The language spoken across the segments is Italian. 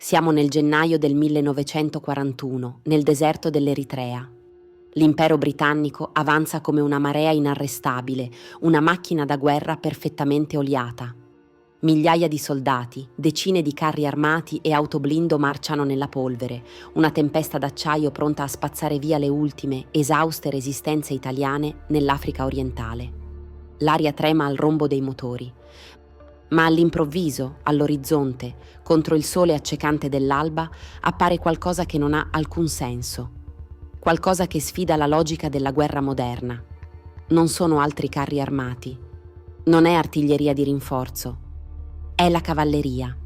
Siamo nel gennaio del 1941, nel deserto dell'Eritrea. L'impero britannico avanza come una marea inarrestabile, una macchina da guerra perfettamente oliata. Migliaia di soldati, decine di carri armati e autoblindo marciano nella polvere, una tempesta d'acciaio pronta a spazzare via le ultime, esauste resistenze italiane nell'Africa orientale. L'aria trema al rombo dei motori. Ma all'improvviso, all'orizzonte, contro il sole accecante dell'alba, appare qualcosa che non ha alcun senso. Qualcosa che sfida la logica della guerra moderna. Non sono altri carri armati. Non è artiglieria di rinforzo. È la cavalleria.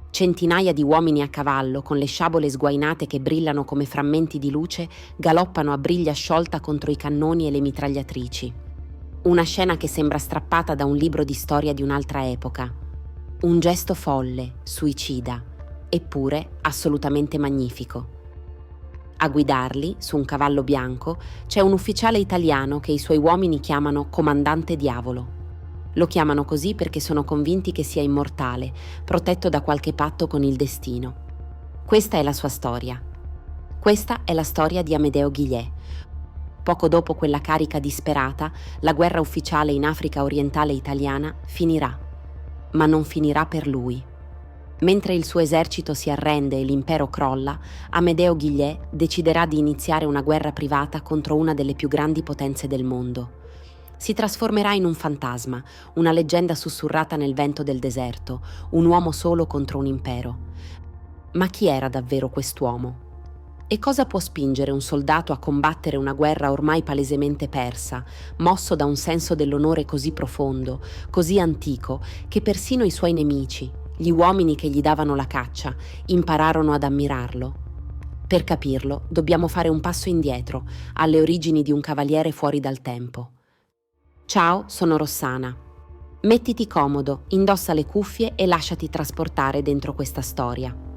Centinaia di uomini a cavallo, con le sciabole sguainate che brillano come frammenti di luce, galoppano a briglia sciolta contro i cannoni e le mitragliatrici. Una scena che sembra strappata da un libro di storia di un'altra epoca. Un gesto folle, suicida, eppure assolutamente magnifico. A guidarli, su un cavallo bianco, c'è un ufficiale italiano che i suoi uomini chiamano Comandante Diavolo. Lo chiamano così perché sono convinti che sia immortale, protetto da qualche patto con il destino. Questa è la sua storia. Questa è la storia di Amedeo Guillet. Poco dopo quella carica disperata, la guerra ufficiale in Africa orientale italiana finirà. Ma non finirà per lui. Mentre il suo esercito si arrende e l'impero crolla, Amedeo Guillet deciderà di iniziare una guerra privata contro una delle più grandi potenze del mondo. Si trasformerà in un fantasma, una leggenda sussurrata nel vento del deserto, un uomo solo contro un impero. Ma chi era davvero quest'uomo? E cosa può spingere un soldato a combattere una guerra ormai palesemente persa, mosso da un senso dell'onore così profondo, così antico, che persino i suoi nemici, gli uomini che gli davano la caccia, impararono ad ammirarlo? Per capirlo, dobbiamo fare un passo indietro, alle origini di un cavaliere fuori dal tempo. Ciao, sono Rossana. Mettiti comodo, indossa le cuffie e lasciati trasportare dentro questa storia.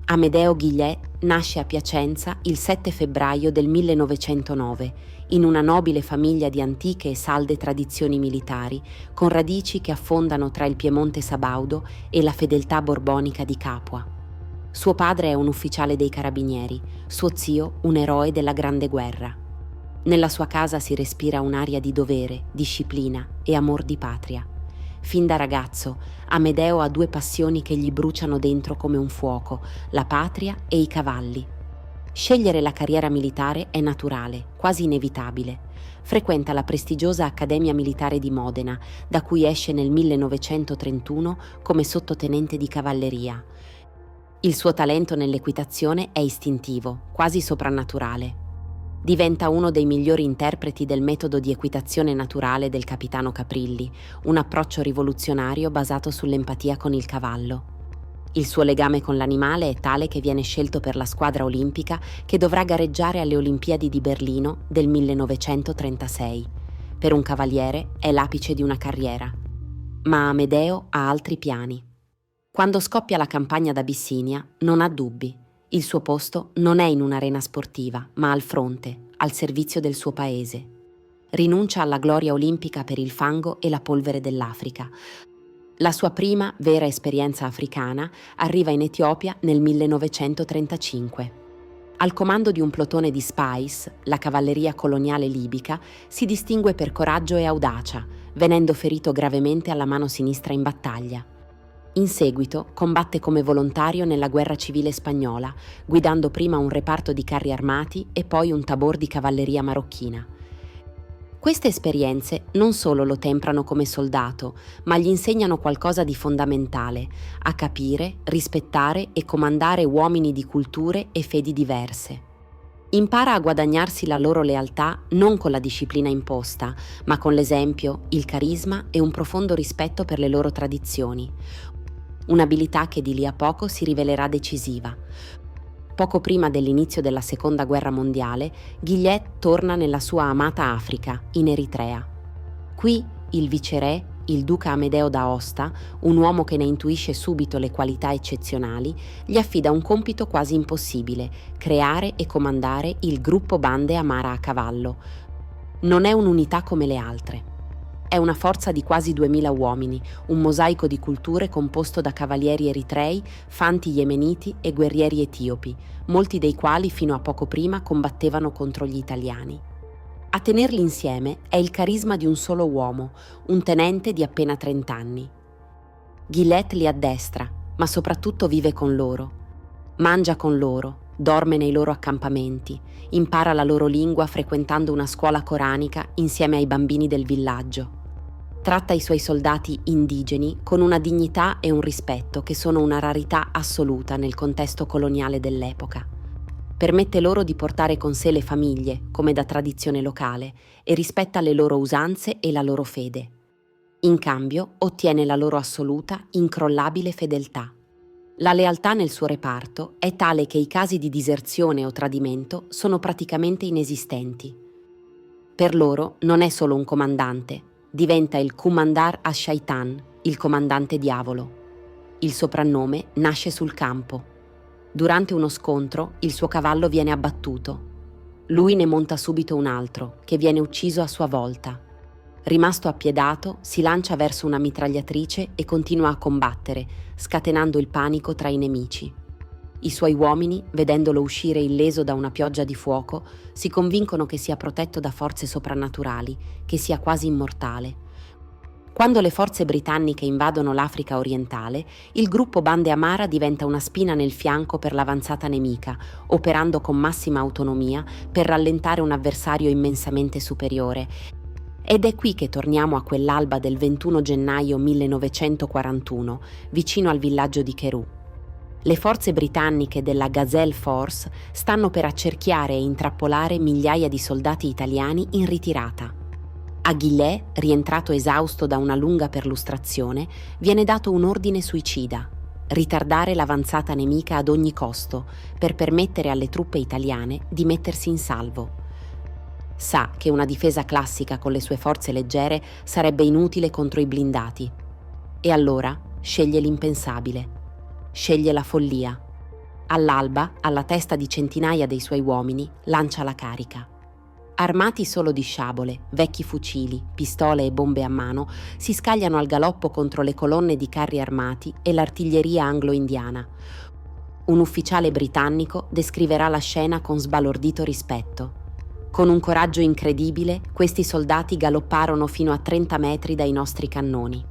Amedeo Guillet nasce a Piacenza il 7 febbraio del 1909, in una nobile famiglia di antiche e salde tradizioni militari, con radici che affondano tra il Piemonte sabaudo e la fedeltà borbonica di Capua. Suo padre è un ufficiale dei carabinieri, suo zio un eroe della Grande Guerra. Nella sua casa si respira un'aria di dovere, disciplina e amor di patria. Fin da ragazzo, Amedeo ha due passioni che gli bruciano dentro come un fuoco, la patria e i cavalli. Scegliere la carriera militare è naturale, quasi inevitabile. Frequenta la prestigiosa Accademia Militare di Modena, da cui esce nel 1931 come sottotenente di cavalleria. Il suo talento nell'equitazione è istintivo, quasi soprannaturale. Diventa uno dei migliori interpreti del metodo di equitazione naturale del capitano Caprilli, un approccio rivoluzionario basato sull'empatia con il cavallo. Il suo legame con l'animale è tale che viene scelto per la squadra olimpica che dovrà gareggiare alle Olimpiadi di Berlino del 1936. Per un cavaliere è l'apice di una carriera. Ma Amedeo ha altri piani. Quando scoppia la campagna d'Abissinia, non ha dubbi. Il suo posto non è in un'arena sportiva, ma al fronte, al servizio del suo paese. Rinuncia alla gloria olimpica per il fango e la polvere dell'Africa. La sua prima vera esperienza africana arriva in Etiopia nel 1935. Al comando di un plotone di Spice, la cavalleria coloniale libica, si distingue per coraggio e audacia, venendo ferito gravemente alla mano sinistra in battaglia. In seguito combatte come volontario nella guerra civile spagnola, guidando prima un reparto di carri armati e poi un tabor di cavalleria marocchina. Queste esperienze non solo lo temprano come soldato, ma gli insegnano qualcosa di fondamentale: a capire, rispettare e comandare uomini di culture e fedi diverse. Impara a guadagnarsi la loro lealtà non con la disciplina imposta, ma con l'esempio, il carisma e un profondo rispetto per le loro tradizioni. Un'abilità che di lì a poco si rivelerà decisiva. Poco prima dell'inizio della Seconda Guerra Mondiale, Guillet torna nella sua amata Africa, in Eritrea. Qui il viceré, il duca Amedeo d'Aosta, un uomo che ne intuisce subito le qualità eccezionali, gli affida un compito quasi impossibile: creare e comandare il gruppo Bande Amara a cavallo. Non è un'unità come le altre. è una forza di quasi 2000 uomini, un mosaico di culture composto da cavalieri eritrei, fanti yemeniti e guerrieri etiopi, molti dei quali fino a poco prima combattevano contro gli italiani. A tenerli insieme è il carisma di un solo uomo, un tenente di appena 30 anni. Gillett li addestra, ma soprattutto vive con loro. Mangia con loro, dorme nei loro accampamenti, impara la loro lingua frequentando una scuola coranica insieme ai bambini del villaggio. Tratta i suoi soldati indigeni con una dignità e un rispetto che sono una rarità assoluta nel contesto coloniale dell'epoca. Permette loro di portare con sé le famiglie, come da tradizione locale, e rispetta le loro usanze e la loro fede. In cambio ottiene la loro assoluta, incrollabile fedeltà. La lealtà nel suo reparto è tale che i casi di diserzione o tradimento sono praticamente inesistenti. Per loro non è solo un comandante, diventa il Kumandar ash-Shaitan, il comandante diavolo. Il soprannome nasce sul campo. Durante uno scontro il suo cavallo viene abbattuto. Lui ne monta subito un altro, che viene ucciso a sua volta. Rimasto appiedato, si lancia verso una mitragliatrice e continua a combattere, scatenando il panico tra i nemici. I suoi uomini, vedendolo uscire illeso da una pioggia di fuoco, si convincono che sia protetto da forze soprannaturali, che sia quasi immortale. Quando le forze britanniche invadono l'Africa orientale, il gruppo Bande Amara diventa una spina nel fianco per l'avanzata nemica, operando con massima autonomia per rallentare un avversario immensamente superiore. Ed è qui che torniamo a quell'alba del 21 gennaio 1941, vicino al villaggio di Cherù. Le forze britanniche della Gazelle Force stanno per accerchiare e intrappolare migliaia di soldati italiani in ritirata. A Gillett, rientrato esausto da una lunga perlustrazione, viene dato un ordine suicida: ritardare l'avanzata nemica ad ogni costo, per permettere alle truppe italiane di mettersi in salvo. Sa che una difesa classica con le sue forze leggere sarebbe inutile contro i blindati. E allora sceglie l'impensabile. Sceglie la follia. All'alba, alla testa di centinaia dei suoi uomini, lancia la carica. Armati solo di sciabole, vecchi fucili, pistole e bombe a mano, si scagliano al galoppo contro le colonne di carri armati e l'artiglieria anglo-indiana. Un ufficiale britannico descriverà la scena con sbalordito rispetto. Con un coraggio incredibile, questi soldati galopparono fino a 30 metri dai nostri cannoni.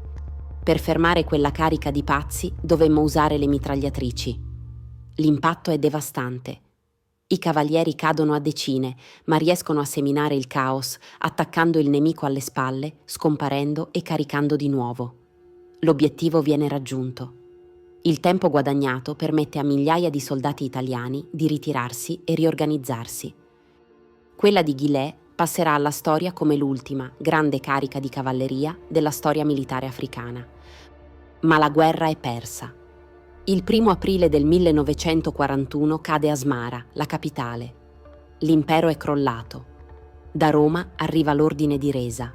Per fermare quella carica di pazzi dovemmo usare le mitragliatrici. L'impatto è devastante. I cavalieri cadono a decine, ma riescono a seminare il caos, attaccando il nemico alle spalle, scomparendo e caricando di nuovo. L'obiettivo viene raggiunto. Il tempo guadagnato permette a migliaia di soldati italiani di ritirarsi e riorganizzarsi. Quella di Gillett passerà alla storia come l'ultima grande carica di cavalleria della storia militare africana. Ma la guerra è persa. Il 1 aprile del 1941 cade Asmara, la capitale. L'impero è crollato. Da Roma arriva l'ordine di resa.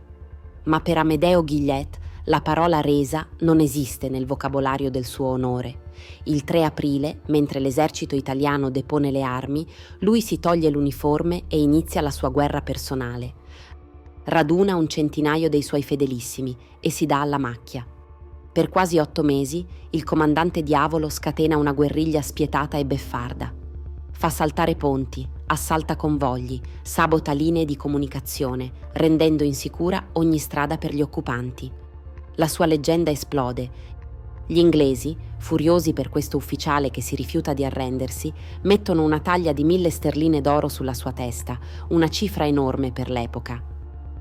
Ma per Amedeo Gillett la parola resa non esiste nel vocabolario del suo onore. Il 3 aprile, mentre l'esercito italiano depone le armi, lui si toglie l'uniforme e inizia la sua guerra personale. Raduna un centinaio dei suoi fedelissimi e si dà alla macchia. Per quasi 8 mesi, il comandante Diavolo scatena una guerriglia spietata e beffarda. Fa saltare ponti, assalta convogli, sabota linee di comunicazione, rendendo insicura ogni strada per gli occupanti. La sua leggenda esplode. Gli inglesi, furiosi per questo ufficiale che si rifiuta di arrendersi, mettono una taglia di 1000 sterline d'oro sulla sua testa, una cifra enorme per l'epoca.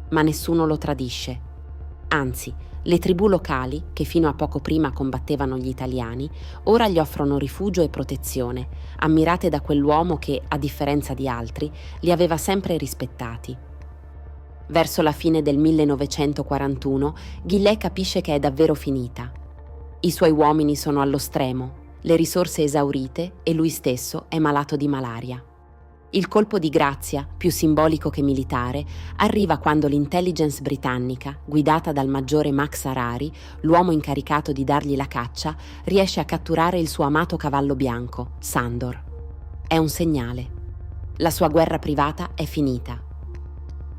Ma nessuno lo tradisce. Anzi, le tribù locali, che fino a poco prima combattevano gli italiani, ora gli offrono rifugio e protezione, ammirate da quell'uomo che, a differenza di altri, li aveva sempre rispettati. Verso la fine del 1941, Gillett capisce che è davvero finita. I suoi uomini sono allo stremo, le risorse esaurite e lui stesso è malato di malaria. Il colpo di grazia, più simbolico che militare, arriva quando l'intelligence britannica, guidata dal maggiore Max Harari, l'uomo incaricato di dargli la caccia, riesce a catturare il suo amato cavallo bianco, Sandor. È un segnale. La sua guerra privata è finita.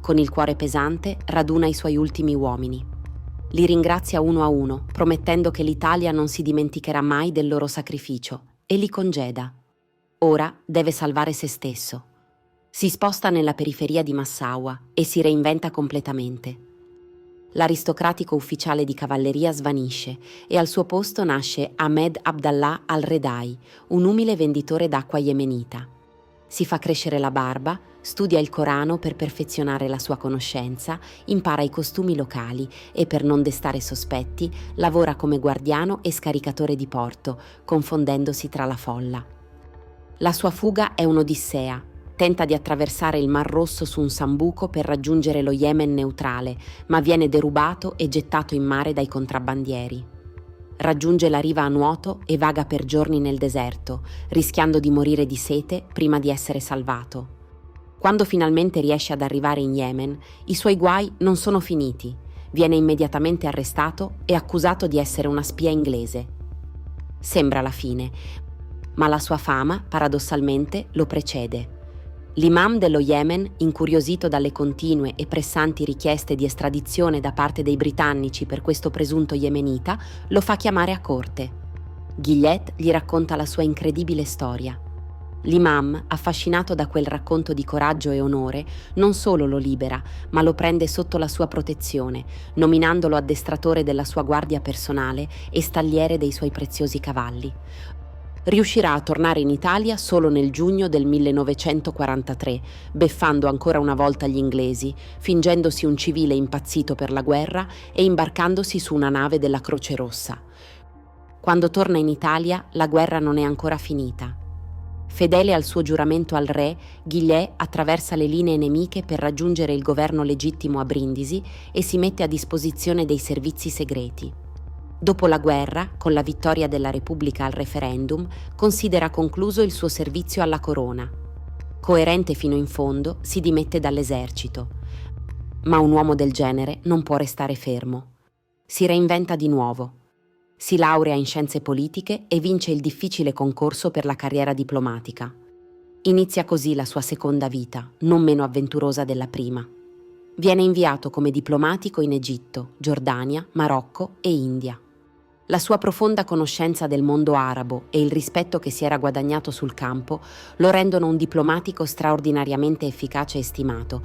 Con il cuore pesante raduna i suoi ultimi uomini. Li ringrazia uno a uno, promettendo che l'Italia non si dimenticherà mai del loro sacrificio, e li congeda. Ora deve salvare se stesso. Si sposta nella periferia di Massaua e si reinventa completamente. L'aristocratico ufficiale di cavalleria svanisce e al suo posto nasce Ahmed Abdallah al-Redai, un umile venditore d'acqua yemenita. Si fa crescere la barba, studia il Corano per perfezionare la sua conoscenza, impara i costumi locali e, per non destare sospetti, lavora come guardiano e scaricatore di porto, confondendosi tra la folla. La sua fuga è un'odissea. Tenta di attraversare il Mar Rosso su un sambuco per raggiungere lo Yemen neutrale, ma viene derubato e gettato in mare dai contrabbandieri. Raggiunge la riva a nuoto e vaga per giorni nel deserto, rischiando di morire di sete prima di essere salvato. Quando finalmente riesce ad arrivare in Yemen, i suoi guai non sono finiti. Viene immediatamente arrestato e accusato di essere una spia inglese. Sembra la fine, ma la sua fama, paradossalmente, lo precede. L'imam dello Yemen, incuriosito dalle continue e pressanti richieste di estradizione da parte dei britannici per questo presunto yemenita, lo fa chiamare a corte. Gillette gli racconta la sua incredibile storia. L'imam, affascinato da quel racconto di coraggio e onore, non solo lo libera, ma lo prende sotto la sua protezione, nominandolo addestratore della sua guardia personale e stalliere dei suoi preziosi cavalli. Riuscirà a tornare in Italia solo nel giugno del 1943, beffando ancora una volta gli inglesi, fingendosi un civile impazzito per la guerra e imbarcandosi su una nave della Croce Rossa. Quando torna in Italia, la guerra non è ancora finita. Fedele al suo giuramento al re, Guillet attraversa le linee nemiche per raggiungere il governo legittimo a Brindisi e si mette a disposizione dei servizi segreti. Dopo la guerra, con la vittoria della Repubblica al referendum, considera concluso il suo servizio alla corona. Coerente fino in fondo, si dimette dall'esercito. Ma un uomo del genere non può restare fermo. Si reinventa di nuovo. Si laurea in scienze politiche e vince il difficile concorso per la carriera diplomatica. Inizia così la sua seconda vita, non meno avventurosa della prima. Viene inviato come diplomatico in Egitto, Giordania, Marocco e India. La sua profonda conoscenza del mondo arabo e il rispetto che si era guadagnato sul campo lo rendono un diplomatico straordinariamente efficace e stimato.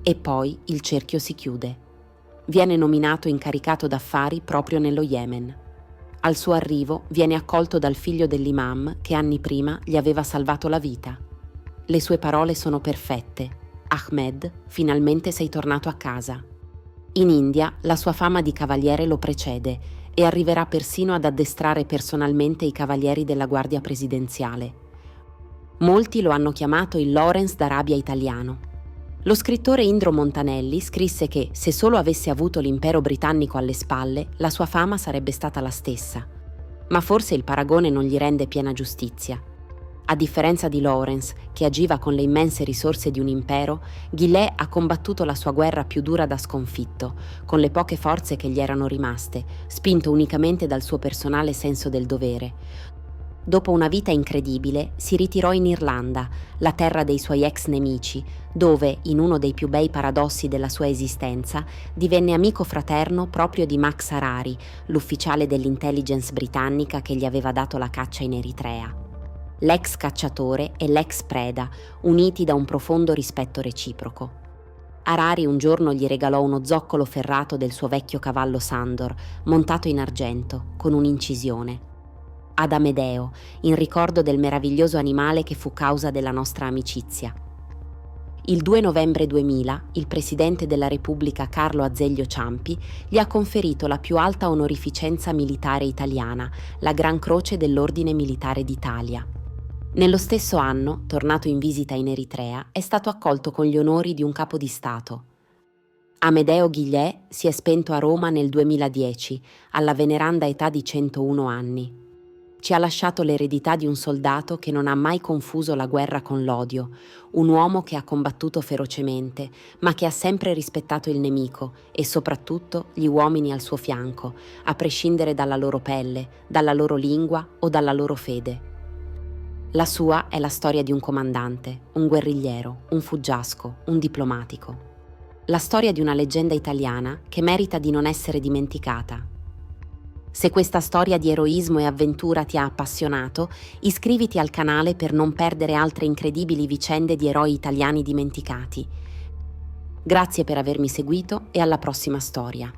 E poi il cerchio si chiude. Viene nominato incaricato d'affari proprio nello Yemen. Al suo arrivo viene accolto dal figlio dell'imam che anni prima gli aveva salvato la vita. Le sue parole sono perfette. Ahmed, finalmente sei tornato a casa. In India la sua fama di cavaliere lo precede e arriverà persino ad addestrare personalmente i cavalieri della Guardia Presidenziale. Molti lo hanno chiamato il Lawrence d'Arabia italiano. Lo scrittore Indro Montanelli scrisse che, se solo avesse avuto l'impero britannico alle spalle, la sua fama sarebbe stata la stessa. Ma forse il paragone non gli rende piena giustizia. A differenza di Lawrence, che agiva con le immense risorse di un impero, Guillet ha combattuto la sua guerra più dura da sconfitto, con le poche forze che gli erano rimaste, spinto unicamente dal suo personale senso del dovere. Dopo una vita incredibile, si ritirò in Irlanda, la terra dei suoi ex nemici, dove, in uno dei più bei paradossi della sua esistenza, divenne amico fraterno proprio di Max Harari, l'ufficiale dell'intelligence britannica che gli aveva dato la caccia in Eritrea. L'ex cacciatore e l'ex preda, uniti da un profondo rispetto reciproco. Harari un giorno gli regalò uno zoccolo ferrato del suo vecchio cavallo Sandor, montato in argento, con un'incisione. Ad Amedeo, in ricordo del meraviglioso animale che fu causa della nostra amicizia. Il 2 novembre 2000, il presidente della Repubblica Carlo Azeglio Ciampi gli ha conferito la più alta onorificenza militare italiana, la Gran Croce dell'Ordine Militare d'Italia. Nello stesso anno, tornato in visita in Eritrea, è stato accolto con gli onori di un capo di Stato. Amedeo Guillet si è spento a Roma nel 2010, alla veneranda età di 101 anni. Ci ha lasciato l'eredità di un soldato che non ha mai confuso la guerra con l'odio, un uomo che ha combattuto ferocemente, ma che ha sempre rispettato il nemico e soprattutto gli uomini al suo fianco, a prescindere dalla loro pelle, dalla loro lingua o dalla loro fede. La sua è la storia di un comandante, un guerrigliero, un fuggiasco, un diplomatico. La storia di una leggenda italiana che merita di non essere dimenticata. Se questa storia di eroismo e avventura ti ha appassionato, iscriviti al canale per non perdere altre incredibili vicende di eroi italiani dimenticati. Grazie per avermi seguito e alla prossima storia.